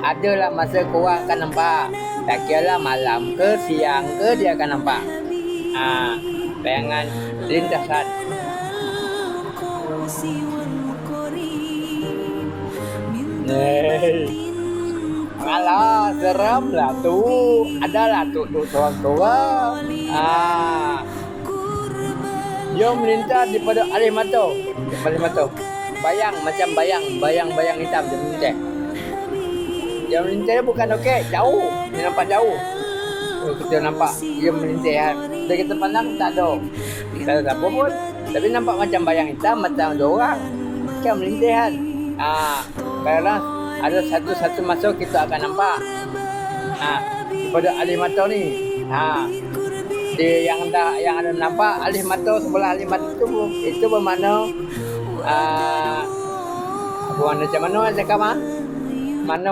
adalah masa korang akan nampak. Tak kira lah malam ke siang ke dia akan nampak. Bayangan lintasan. Alah, seram lah tu. Adalah tu seorang-seorang. Dia melintas daripada alih mata. Bayang macam bayang hitam dia melintas. Dia melintas bukan okey, jauh. Dia nampak jauh. Kita nampak dia melintas kan. Bila kita pandang tak ada. Tak ada apa pun. Tapi nampak macam bayang hitam, macam ada orang. Kan melintas kan. Kadang ada satu masa kita akan nampak. Daripada alih mata ni. Dia yang ada nampak alih mata, sebelah alih mata itu bermakna bermakna macam mana cakap mana